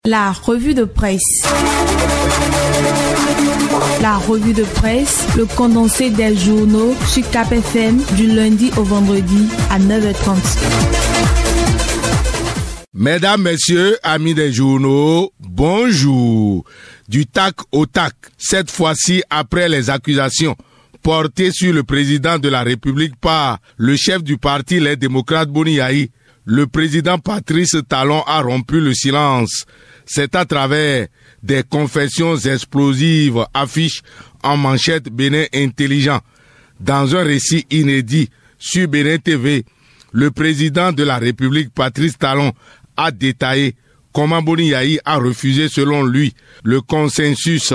La revue de presse. La revue de presse, le condensé des journaux sur Cap FM du lundi au vendredi à 9h30. Mesdames, messieurs, amis des journaux, bonjour. Du tac au tac, cette fois-ci après les accusations portées sur le président de la République par le chef du parti Les Démocrates Boni Yayi, le président Patrice Talon a rompu le silence. C'est à travers des confessions explosives affiches en manchette Bénin Intelligent. Dans un récit inédit sur Bénin TV, le président de la République Patrice Talon a détaillé comment Boni Yayi a refusé selon lui le consensus,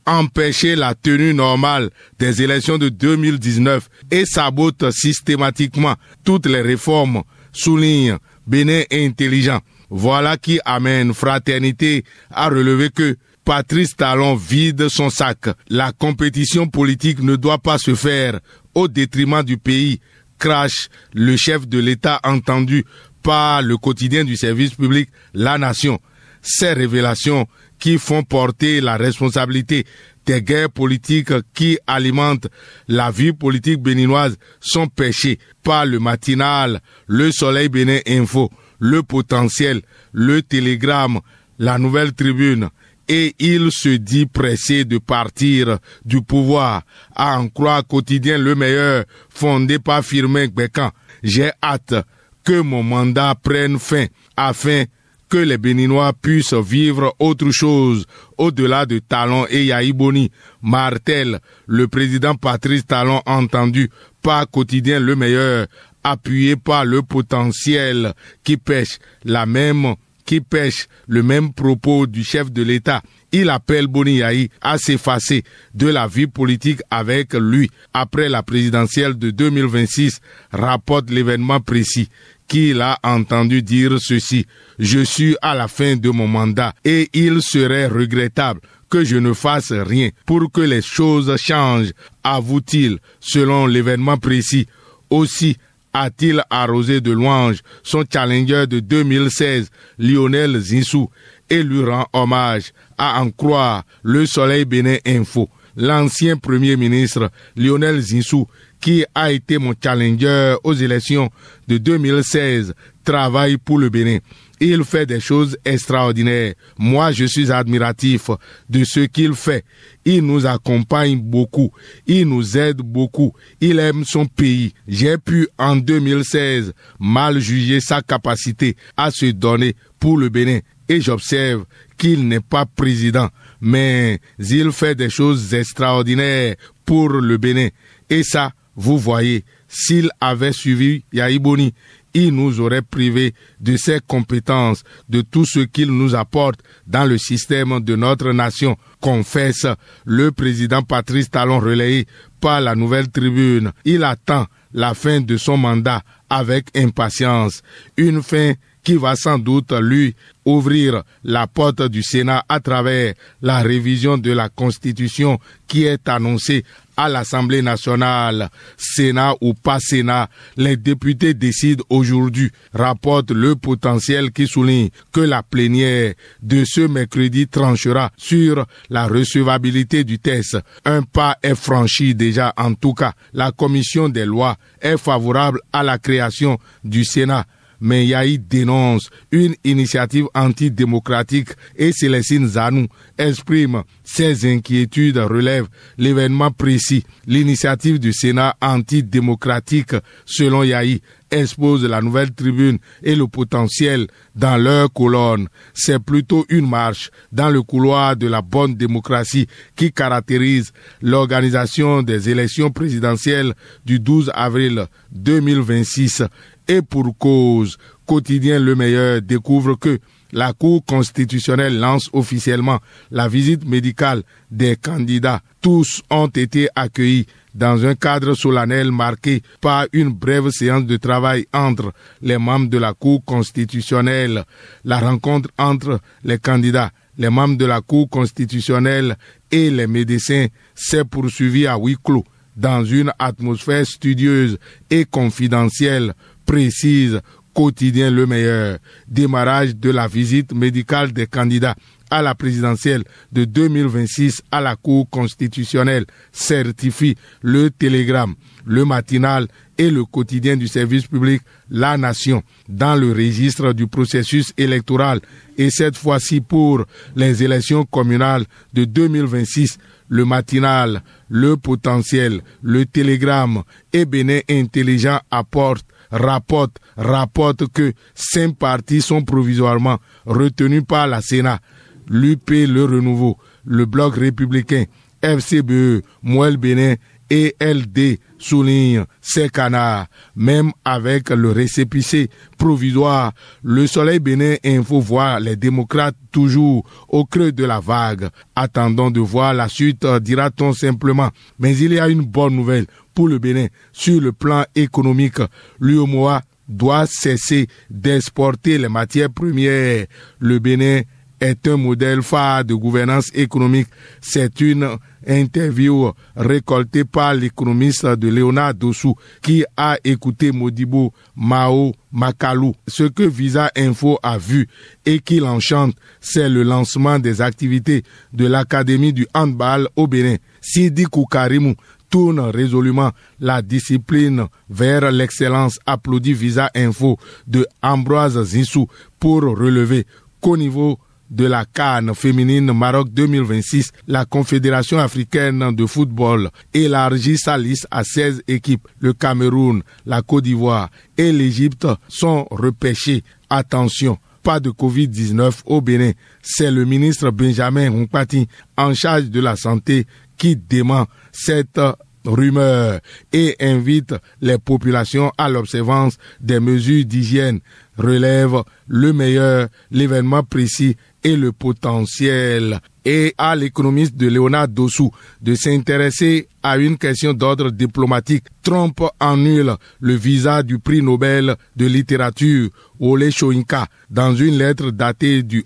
empêcher la tenue normale des élections de 2019 et sabote systématiquement toutes les réformes, souligne Bénin Intelligent. Voilà qui amène Fraternité à relever que Patrice Talon vide son sac. La compétition politique ne doit pas se faire au détriment du pays, crache le chef de l'État entendu par le quotidien du service public La Nation. Ces révélations qui font porter la responsabilité des guerres politiques qui alimentent la vie politique béninoise sont pêchées par le matinal, le Soleil Bénin Info, le Potentiel, le Télégramme, la Nouvelle Tribune, et il se dit pressé de partir du pouvoir, à en croire quotidien Le Meilleur, fondé par Firmin Gbekkan. J'ai hâte que mon mandat prenne fin, afin que les Béninois puissent vivre autre chose au-delà de Talon et Yayi Boni, martèle le président Patrice Talon entendu par quotidien Le Meilleur, appuyé par le Potentiel qui pêche le même propos du chef de l'État. Il appelle Boni Yayi à s'effacer de la vie politique avec lui après la présidentielle de 2026, rapporte l'événement précis qu'il a entendu dire ceci: je suis à la fin de mon mandat et il serait regrettable que je ne fasse rien pour que les choses changent, avoue-t-il, selon l'événement précis. Aussi a-t-il arrosé de louanges son challenger de 2016, Lionel Zinsou, et lui rend hommage, à en croire le Soleil Bénin Info. L'ancien premier ministre Lionel Zinsou, qui a été mon challenger aux élections de 2016, travaille pour le Bénin. Il fait des choses extraordinaires. Moi, je suis admiratif de ce qu'il fait. Il nous accompagne beaucoup. Il nous aide beaucoup. Il aime son pays. J'ai pu, en 2016, mal juger sa capacité à se donner pour le Bénin. Et j'observe qu'il n'est pas président, mais il fait des choses extraordinaires pour le Bénin. Et ça, vous voyez, s'il avait suivi Yayi Boni, il nous aurait privé de ses compétences, de tout ce qu'il nous apporte dans le système de notre nation, confesse le président Patrice Talon relayé par la Nouvelle Tribune. Il attend la fin de son mandat avec impatience, une fin qui va sans doute lui ouvrir la porte du Sénat à travers la révision de la Constitution qui est annoncée à l'Assemblée nationale. Sénat ou pas Sénat, les députés décident aujourd'hui, rapporte le Potentiel qui souligne que la plénière de ce mercredi tranchera sur la recevabilité du texte. Un pas est franchi déjà, en tout cas. La commission des lois est favorable à la création du Sénat. Mais Yayi dénonce une initiative antidémocratique et Célestine Zanou exprime ses inquiétudes, relève l'événement précis. L'initiative du Sénat antidémocratique, selon Yayi, expose la Nouvelle Tribune et le Potentiel dans leur colonne. C'est plutôt une marche dans le couloir de la bonne démocratie qui caractérise l'organisation des élections présidentielles du 12 avril 2026. Et pour cause, quotidien Le Meilleur découvre que la Cour constitutionnelle lance officiellement la visite médicale des candidats. Tous ont été accueillis dans un cadre solennel marqué par une brève séance de travail entre les membres de la Cour constitutionnelle. La rencontre entre les candidats, les membres de la Cour constitutionnelle et les médecins s'est poursuivie à huis clos dans une atmosphère studieuse et confidentielle, précise quotidien Le Meilleur. Démarrage de la visite médicale des candidats à la présidentielle de 2026 à la Cour constitutionnelle, certifie Le Télégramme, Le Matinal et le quotidien du service public La Nation dans le registre du processus électoral et cette fois-ci pour les élections communales de 2026. Le Matinal, Le Potentiel, Le Télégramme et Bénin Intelligent rapportent que 5 partis sont provisoirement retenus par la Sénat. L'UP, Le Renouveau, le Bloc républicain, FCBE, Mouel Bénin et LD souligne ces canards. Même avec le récépissé provisoire, Le Soleil Bénin Info voit les démocrates toujours au creux de la vague. Attendons de voir la suite, dira-t-on simplement. Mais il y a une bonne nouvelle pour le Bénin sur le plan économique. L'UEMOA doit cesser d'exporter les matières premières. Le Bénin est un modèle phare de gouvernance économique. C'est une interview récoltée par l'économiste de Léonard Dossou qui a écouté Modibo Mao Makalou. Ce que Visa Info a vu et qui l'enchante, c'est le lancement des activités de l'Académie du handball au Bénin. Sidi Koukarimou tourne résolument la discipline vers l'excellence, applaudit Visa Info de Ambroise Zissou pour relever qu'au niveau de la CAN féminine Maroc 2026, la Confédération africaine de football élargit sa liste à 16 équipes. Le Cameroun, la Côte d'Ivoire et l'Égypte sont repêchés. Attention, pas de Covid-19 au Bénin. C'est le ministre Benjamin Nkpati en charge de la santé qui dément cette rumeur et invite les populations à l'observance des mesures d'hygiène. Relève Le Meilleur, l'événement précis et le potentiel. Et à l'économiste de Léonard Dossou de s'intéresser à une question d'ordre diplomatique. Trump annule le visa du prix Nobel de littérature Wole Soyinka. Dans une lettre datée du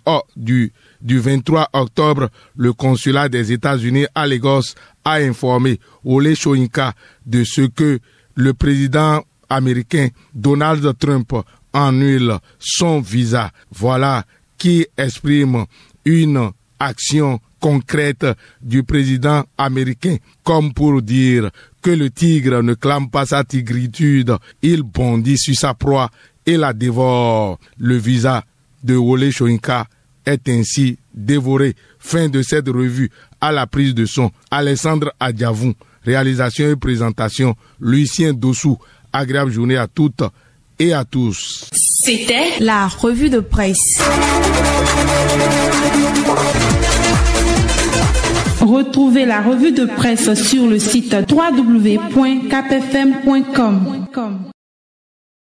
23 octobre, le consulat des États-Unis à Lagos a informé Wole Soyinka de ce que le président américain Donald Trump annule son visa. Voilà qui exprime une action concrète du président américain, comme pour dire que le tigre ne clame pas sa tigritude, il bondit sur sa proie et la dévore. Le visa de Wole Soyinka est ainsi dévoré. Fin de cette revue. À la prise de son, Alexandre Adjavou. Réalisation et présentation, Lucien Dossou. Agréable journée à toutes et à tous. C'était la revue de presse. Retrouvez la revue de presse sur le site www.capfm.com.